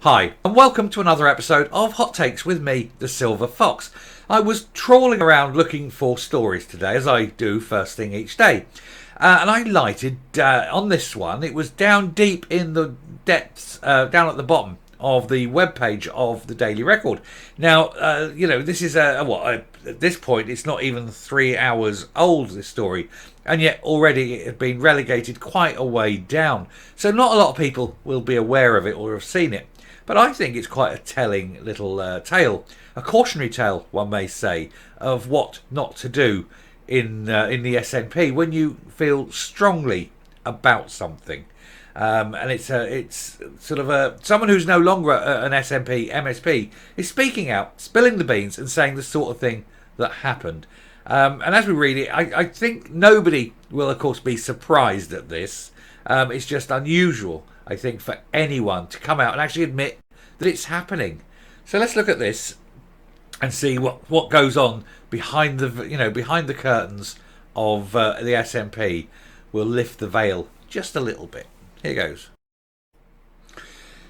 Hi, and welcome to another episode of Hot Takes with me, the Silver Fox. I was trawling around looking for stories today, as I do first thing each day. And I lighted on this one. It was down deep in the depths, down at the bottom of the webpage of the Daily Record. Now, this is at this point, it's not even 3 hours old, this story. And yet already it had been relegated quite a way down. So not a lot of people will be aware of it or have seen it. But I think it's quite a telling little tale, a cautionary tale, one may say, of what not to do in the SNP when you feel strongly about something. And it's sort of someone who's no longer an SNP MSP is speaking out, spilling the beans, and saying the sort of thing that happened. And as we read it, I think nobody will, of course, be surprised at this. It's just unusual, I think, for anyone to come out and actually admit that it's happening. So let's look at this and see what goes on behind the curtains of the SNP. We'll lift the veil just a little bit. Here goes.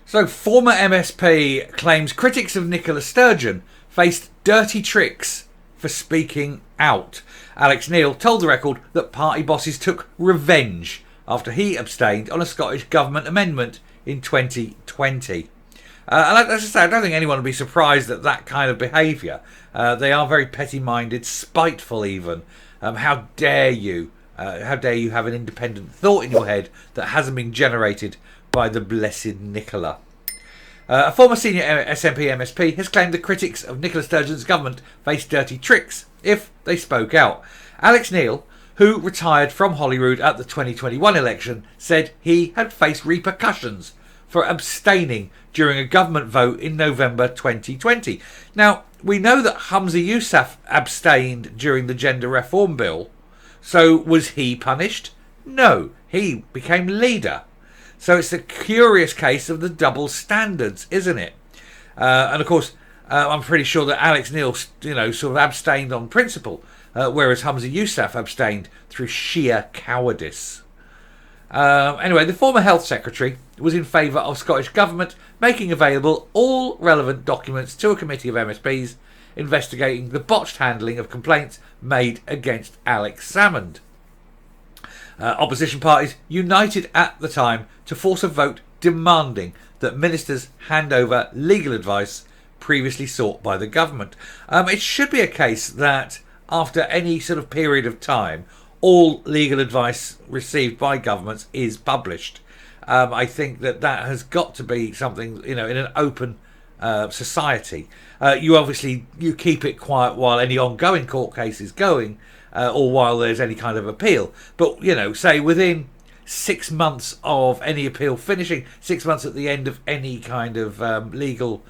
So, former MSP claims critics of Nicola Sturgeon faced dirty tricks for speaking out. Alex Neil told the Record that party bosses took revenge after he abstained on a Scottish Government amendment in 2020. And as I say, I don't think anyone would be surprised at that kind of behaviour. They are very petty-minded, spiteful even. How dare you? How dare you have an independent thought in your head that hasn't been generated by the blessed Nicola? A former senior SNP MSP has claimed the critics of Nicola Sturgeon's government faced dirty tricks if they spoke out. Alex Neil, who retired from Holyrood at the 2021 election, said he had faced repercussions for abstaining during a government vote in November 2020. Now, we know that Humza Yousaf abstained during the gender reform bill. So was he punished? No, he became leader. So it's a curious case of the double standards, isn't it? And of course, I'm pretty sure that Alex Neil, sort of abstained on principle, whereas Humza Yousaf abstained through sheer cowardice. Anyway, the former health secretary was in favour of Scottish Government making available all relevant documents to a committee of MSPs investigating the botched handling of complaints made against Alex Salmond. Opposition parties united at the time to force a vote demanding that ministers hand over legal advice previously sought by the government. It should be a case that after any sort of period of time, all legal advice received by governments is published. I think that has got to be something, in an open society. You keep it quiet while any ongoing court case is going, or while there's any kind of appeal. But, say within 6 months of any appeal finishing, 6 months at the end of any kind of legal,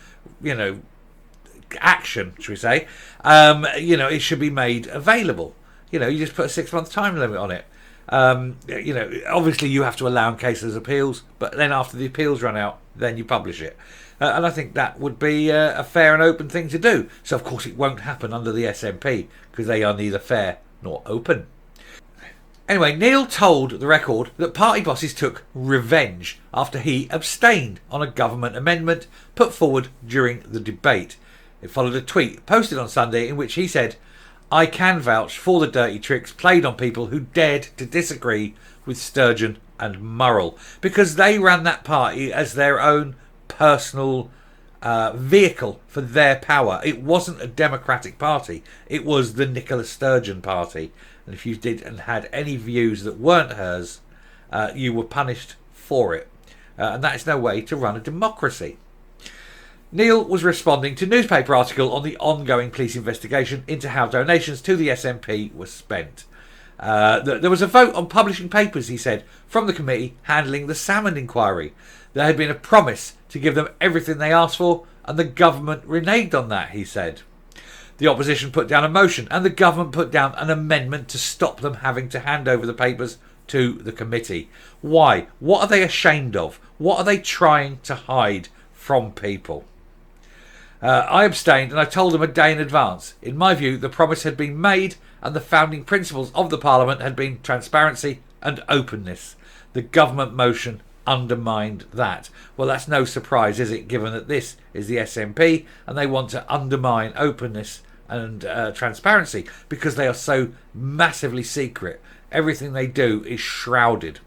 action, should we say, it should be made available. You just put a 6-month time limit on it. Obviously you have to allow in case there's appeals, but then after the appeals run out, then you publish it. And I think that would be a fair and open thing to do. So of course it won't happen under the SNP because they are neither fair nor open. Anyway, Neil told the Record that party bosses took revenge after he abstained on a government amendment put forward during the debate. It followed a tweet posted on Sunday in which he said, "I can vouch for the dirty tricks played on people who dared to disagree with Sturgeon and Murrell because they ran that party as their own personal vehicle for their power. It wasn't a democratic party. It was the Nicola Sturgeon party. And if you did and had any views that weren't hers, you were punished for it. And that is no way to run a democracy." Neil was responding to a newspaper article on the ongoing police investigation into how donations to the SNP were spent. There was a vote on publishing papers, he said, from the committee handling the Salmond inquiry. There had been a promise to give them everything they asked for, and the government reneged on that, he said. The opposition put down a motion, and the government put down an amendment to stop them having to hand over the papers to the committee. Why? What are they ashamed of? What are they trying to hide from people? I abstained and I told them a day in advance. In my view, the promise had been made and the founding principles of the Parliament had been transparency and openness. The government motion undermined that. Well, that's no surprise, is it, given that this is the SNP and they want to undermine openness and transparency because they are so massively secret. Everything they do is shrouded.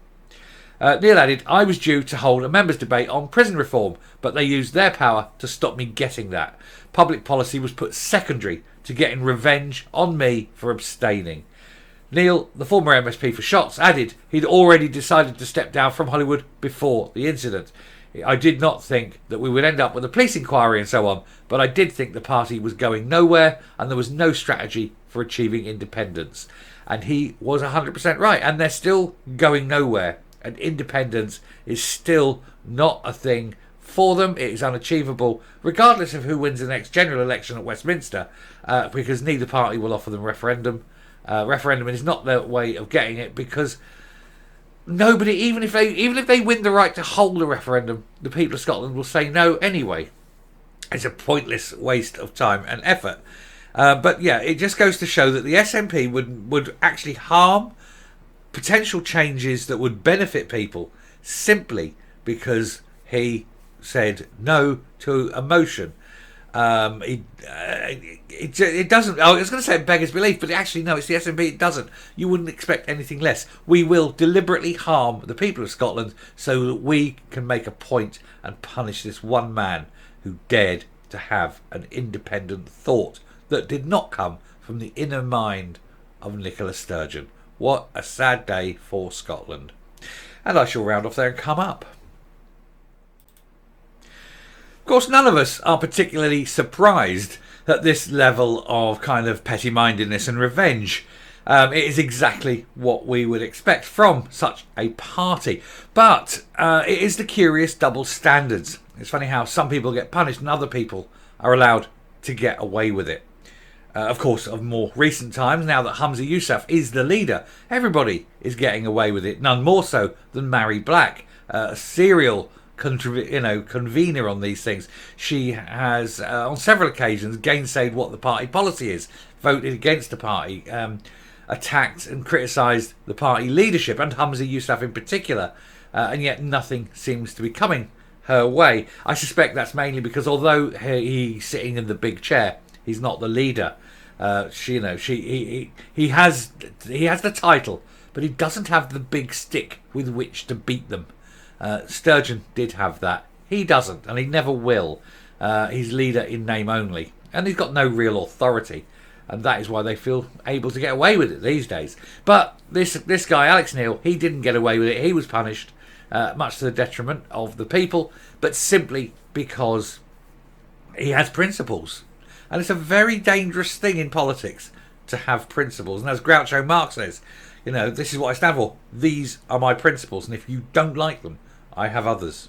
Neil added, I was due to hold a members' debate on prison reform, but they used their power to stop me getting that. Public policy was put secondary to getting revenge on me for abstaining. Neil, the former MSP for Shots, added he'd already decided to step down from Hollywood before the incident. I did not think that we would end up with a police inquiry and so on, but I did think the party was going nowhere and there was no strategy for achieving independence. And he was 100% right, and they're still going nowhere. And independence is still not a thing for them. It is unachievable, regardless of who wins the next general election at Westminster, because neither party will offer them referendum. Referendum is not their way of getting it, because nobody, even if they win the right to hold a referendum, the people of Scotland will say no anyway. It's a pointless waste of time and effort. But yeah, it just goes to show that the SNP would actually harm potential changes that would benefit people simply because he said no to a motion. It doesn't. I was going to say it beggars belief, but actually no, it's the SNP. It doesn't. You wouldn't expect anything less. We will deliberately harm the people of Scotland so that we can make a point and punish this one man who dared to have an independent thought that did not come from the inner mind of Nicola Sturgeon. What a sad day for Scotland. And I shall round off there and come up. Of course, none of us are particularly surprised at this level of kind of petty-mindedness and revenge. It is exactly what we would expect from such a party. But it is the curious double standards. It's funny how some people get punished and other people are allowed to get away with it. Of course, of more recent times, now that Humza Yousaf is the leader, everybody is getting away with it. None more so than Mary Black, a serial convener on these things. She has, on several occasions, gainsaid what the party policy is, voted against the party, attacked and criticised the party leadership and Humza Yousaf in particular, and yet nothing seems to be coming her way. I suspect that's mainly because although he's sitting in the big chair, he's not the leader. He has the title, but he doesn't have the big stick with which to beat them. Sturgeon did have that. He doesn't, and he never will. He's leader in name only, and he's got no real authority, and that is why they feel able to get away with it these days. But this guy, Alex Neil, he didn't get away with it. He was punished, much to the detriment of the people, but simply because he has principles. And it's a very dangerous thing in politics to have principles. And as Groucho Marx says, this is what I stand for. These are my principles. And if you don't like them, I have others.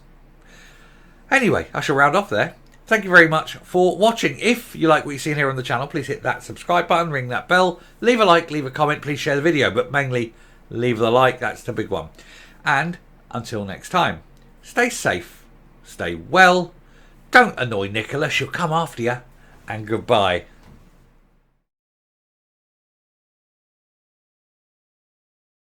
Anyway, I shall round off there. Thank you very much for watching. If you like what you've seen here on the channel, please hit that subscribe button, ring that bell, leave a like, leave a comment, please share the video. But mainly, leave the like. That's the big one. And until next time, stay safe, stay well. Don't annoy Nicola. She'll come after you. And goodbye.